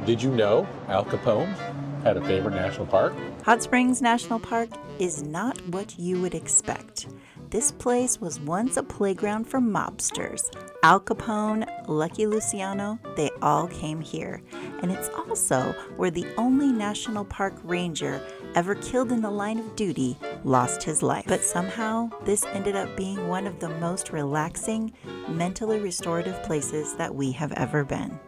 Did you know Al Capone had a favorite national park? Hot Springs National Park is not what you would expect. This place was once a playground for mobsters. Al Capone, Lucky Luciano, they all came here. And it's also where the only national park ranger ever killed in the line of duty lost his life. But somehow, this ended up being one of the most relaxing, mentally restorative places that we have ever been.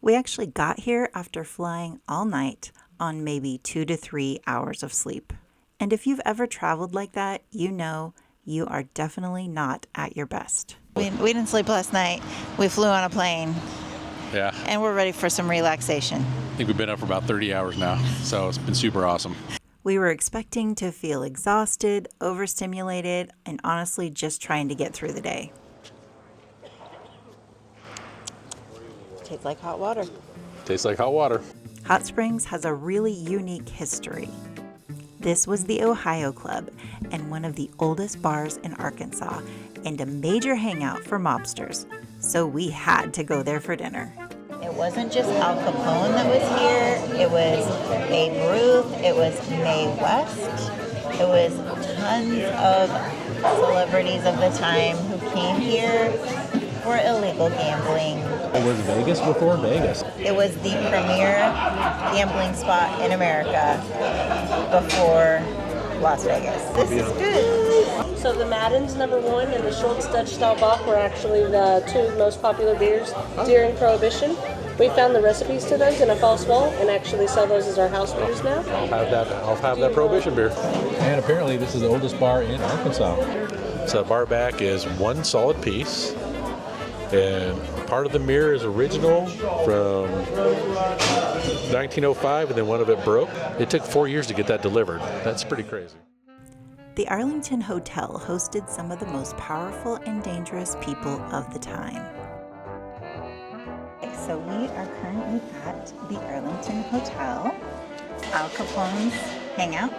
We actually got here after flying all night on maybe 2 to 3 hours of sleep. And if you've ever traveled like that, you know you are definitely not at your best. We didn't sleep last night. We flew on a plane. Yeah. And we're ready for some relaxation. I think we've been up for about 30 hours now, so it's been super awesome. We were expecting to feel exhausted, overstimulated, and honestly just trying to get through the day. Tastes like hot water. Tastes like hot water. Hot Springs has a really unique history. This was the Ohio Club and one of the oldest bars in Arkansas and a major hangout for mobsters, so we had to go there for dinner. It wasn't just Al Capone that was here, it was Babe Ruth, it was Mae West, it was tons of celebrities of the time who came here for illegal gambling. It was Vegas before Vegas. It was the premier gambling spot in America before Las Vegas. This is good. So the Madden's #1 and the Schultz Dutch Style Bock were actually the two most popular beers during Prohibition. We found the recipes to those in a false wall and actually sell those as our house beers now. I'll have that Prohibition beer. And apparently this is the oldest bar in Arkansas. So the bar back is one solid piece. And part of the mirror is original from 1905, and then one of it broke. It took 4 years to get that delivered. That's pretty crazy. The Arlington Hotel hosted some of the most powerful and dangerous people of the time. So we are currently at the Arlington Hotel, Al Capone's hangout,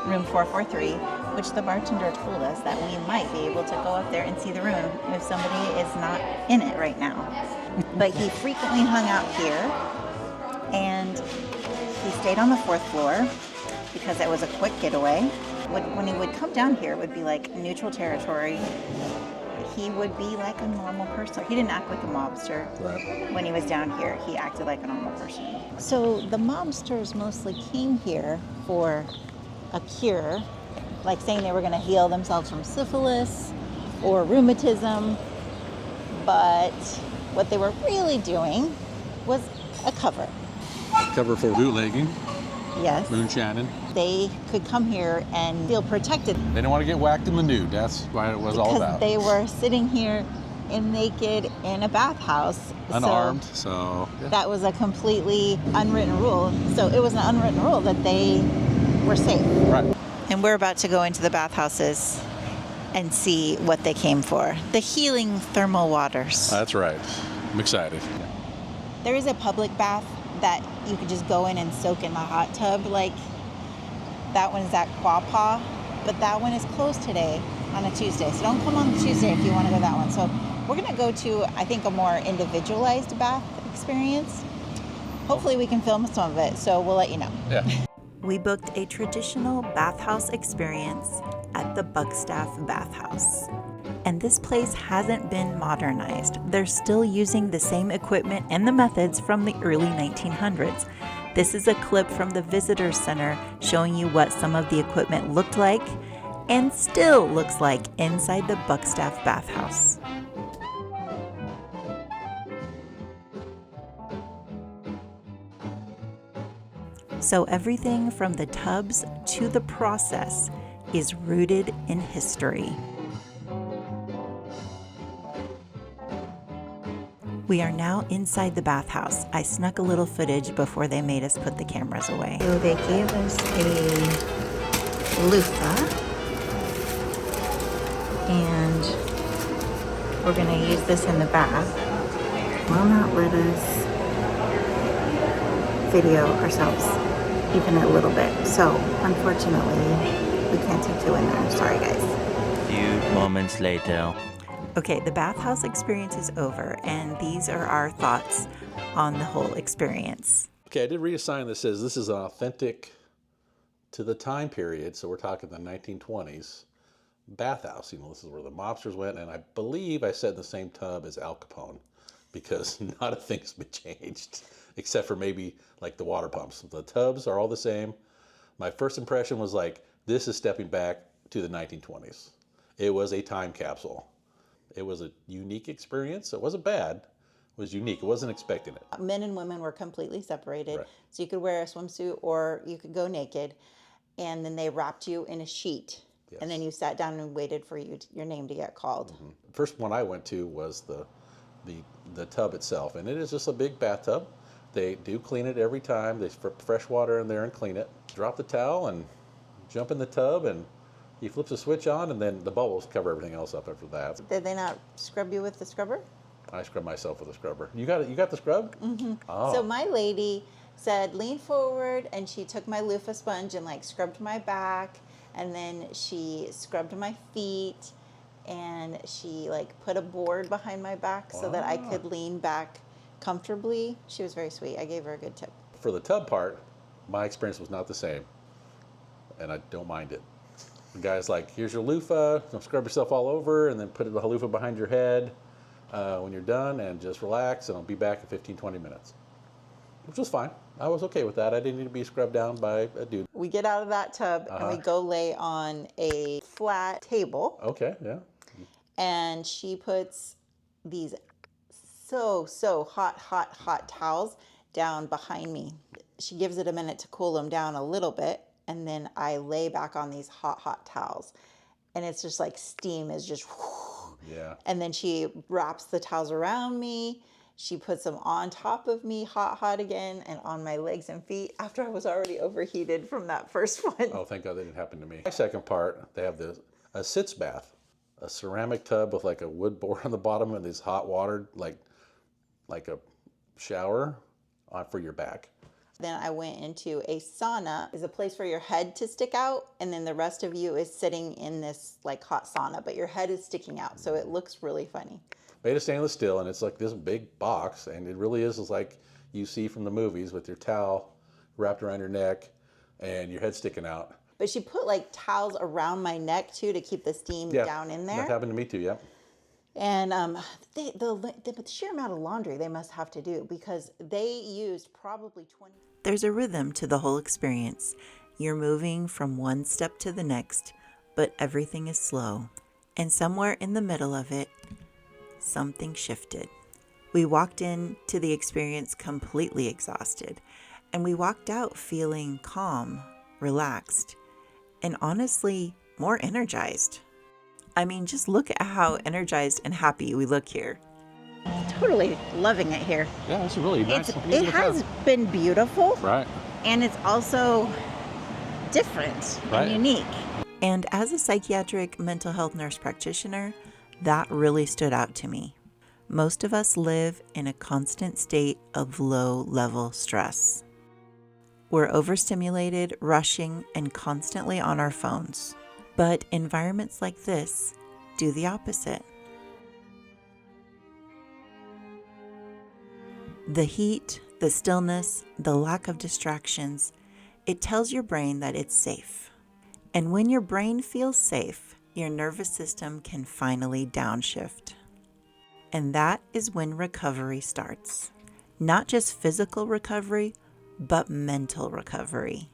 room 443, which the bartender told us that we might be able to go up there and see the room if somebody is not in it right now. But he frequently hung out here, and he stayed on the 4th floor because it was a quick getaway. When he would come down here, it would be like neutral territory. He would be like a normal person. He didn't act like a mobster. Right. When he was down here, he acted like a normal person. So the mobsters mostly came here for a cure, like saying they were going to heal themselves from syphilis or rheumatism, but what they were really doing was a cover. Cover for bootlegging, Yes. moonshining. They could come here and feel protected. They didn't want to get whacked in the nude. That's what it was all about. Because they were sitting here and naked in a bathhouse. Unarmed, So yeah. that was a completely unwritten rule. So it was an unwritten rule that they were safe. Right. And we're about to go into the bathhouses and see what they came for. The healing thermal waters. That's right. I'm excited. There is a public bath that you could just go in and soak in the hot tub. Like, that one's at Quapaw, but that one is closed today on a Tuesday. So don't come on Tuesday if you want to go that one. So we're going to go to, I think, a more individualized bath experience. Hopefully we can film some of it, so we'll let you know. Yeah. We booked a traditional bathhouse experience at the Buckstaff Bathhouse. And this place hasn't been modernized. They're still using the same equipment and the methods from the early 1900s. This is a clip from the Visitor Center showing you what some of the equipment looked like and still looks like inside the Buckstaff Bathhouse. So everything from the tubs to the process is rooted in history. We are now inside the bathhouse. I snuck a little footage before they made us put the cameras away. So they gave us a loofah, and we're gonna use this in the bath. Will not let us video ourselves even a little bit. So unfortunately, we can't take you in there. Sorry guys. Few moments later. Okay, the bathhouse experience is over, and these are our thoughts on the whole experience. Okay, I did read a sign that says this is an authentic to the time period, so we're talking the 1920s, bathhouse. You know, this is where the mobsters went, and I believe I sat in the same tub as Al Capone, because not a thing's been changed, except for maybe like the water pumps. The tubs are all the same. My first impression was like, this is stepping back to the 1920s. It was a time capsule. It was a unique experience. It wasn't bad. It was unique. I wasn't expecting it. Men and women were completely separated. Right. So you could wear a swimsuit or you could go naked. And then they wrapped you in a sheet. Yes. And then you sat down and waited for your name to get called. Mm-hmm. First one I went to was the tub itself. And it is just a big bathtub. They do clean it every time. They put fresh water in there and clean it. Drop the towel and jump in the tub, and he flips a switch on, and then the bubbles cover everything else up after that. Did they not scrub you with the scrubber? I scrub myself with a scrubber. You got the scrub? Mm-hmm. Oh. So my lady said, lean forward, and she took my loofah sponge and like scrubbed my back, and then she scrubbed my feet, and she like put a board behind my back so that I could lean back comfortably. She was very sweet. I gave her a good tip. For the tub part, my experience was not the same, and I don't mind it. The guy's like, here's your loofah, don't scrub yourself all over, and then put the loofah behind your head when you're done, and just relax, and I'll be back in 15, 20 minutes. Which was fine. I was okay with that. I didn't need to be scrubbed down by a dude. We get out of that tub and we go lay on a flat table. Okay, yeah. And she puts these so hot towels down behind me. She gives it a minute to cool them down a little bit, and then I lay back on these hot towels. And it's just like steam is just whoosh. Yeah. And then she wraps the towels around me. She puts them on top of me, hot again, and on my legs and feet after I was already overheated from that first one. Oh, thank God that didn't happen to me. My second part, they have a sitz bath, a ceramic tub with like a wood board on the bottom and this hot water, like a shower for your back. Then I went into a sauna. It's a place for your head to stick out, and then the rest of you is sitting in this like hot sauna, but your head is sticking out, so it looks really funny. Made of stainless steel, and it's like this big box, and it really is like you see from the movies with your towel wrapped around your neck and your head sticking out. But she put like towels around my neck too to keep the steam down in there. That happened to me too, yeah. And the sheer amount of laundry they must have to do, because they used probably 20. There's a rhythm to the whole experience. You're moving from one step to the next, but everything is slow. And somewhere in the middle of it, something shifted. We walked into the experience completely exhausted, and we walked out feeling calm, relaxed, and honestly, more energized. I mean, just look at how energized and happy we look here. Totally loving it here. Yeah, it's really nice. It has been beautiful. Right. And it's also different and unique. And as a psychiatric mental health nurse practitioner, that really stood out to me. Most of us live in a constant state of low-level stress. We're overstimulated, rushing, and constantly on our phones. But environments like this do the opposite. The heat, the stillness, the lack of distractions, it tells your brain that it's safe. And when your brain feels safe, your nervous system can finally downshift. And that is when recovery starts. Not just physical recovery, but mental recovery.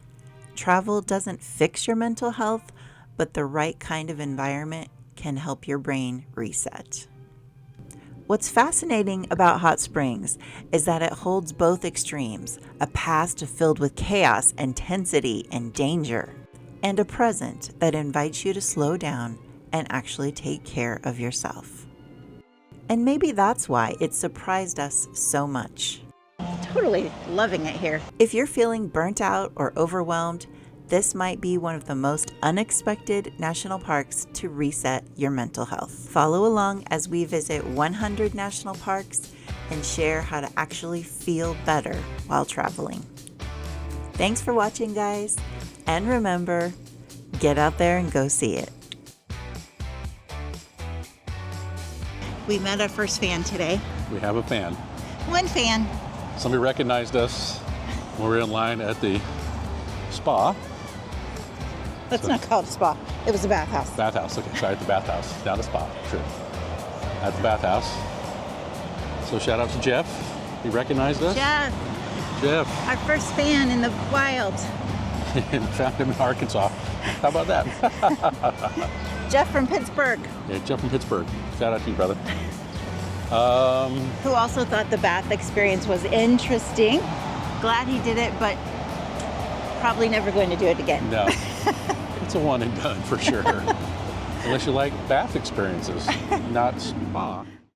Travel doesn't fix your mental health, but the right kind of environment can help your brain reset. What's fascinating about hot springs is that it holds both extremes, a past filled with chaos, intensity, and danger, and a present that invites you to slow down and actually take care of yourself. And maybe that's why it surprised us so much. Totally loving it here. If you're feeling burnt out or overwhelmed, this might be one of the most unexpected national parks to reset your mental health. Follow along as we visit 100 national parks and share how to actually feel better while traveling. Thanks for watching, guys. And remember, get out there and go see it. We met our first fan today. We have a fan. One fan. Somebody recognized us when we were in line at the spa. That's not called a spa. It was a bathhouse. Bathhouse, okay, sorry, at the bathhouse. Down the spa, true. At the bathhouse. So shout out to Jeff. He recognized us. Jeff. Our first fan in the wild. And found him in Arkansas. How about that? Jeff from Pittsburgh. Yeah, Jeff from Pittsburgh. Shout out to you, brother. Who also thought the bath experience was interesting. Glad he did it, but probably never going to do it again. No. It's a one and done for sure. Unless you like bath experiences, not spa.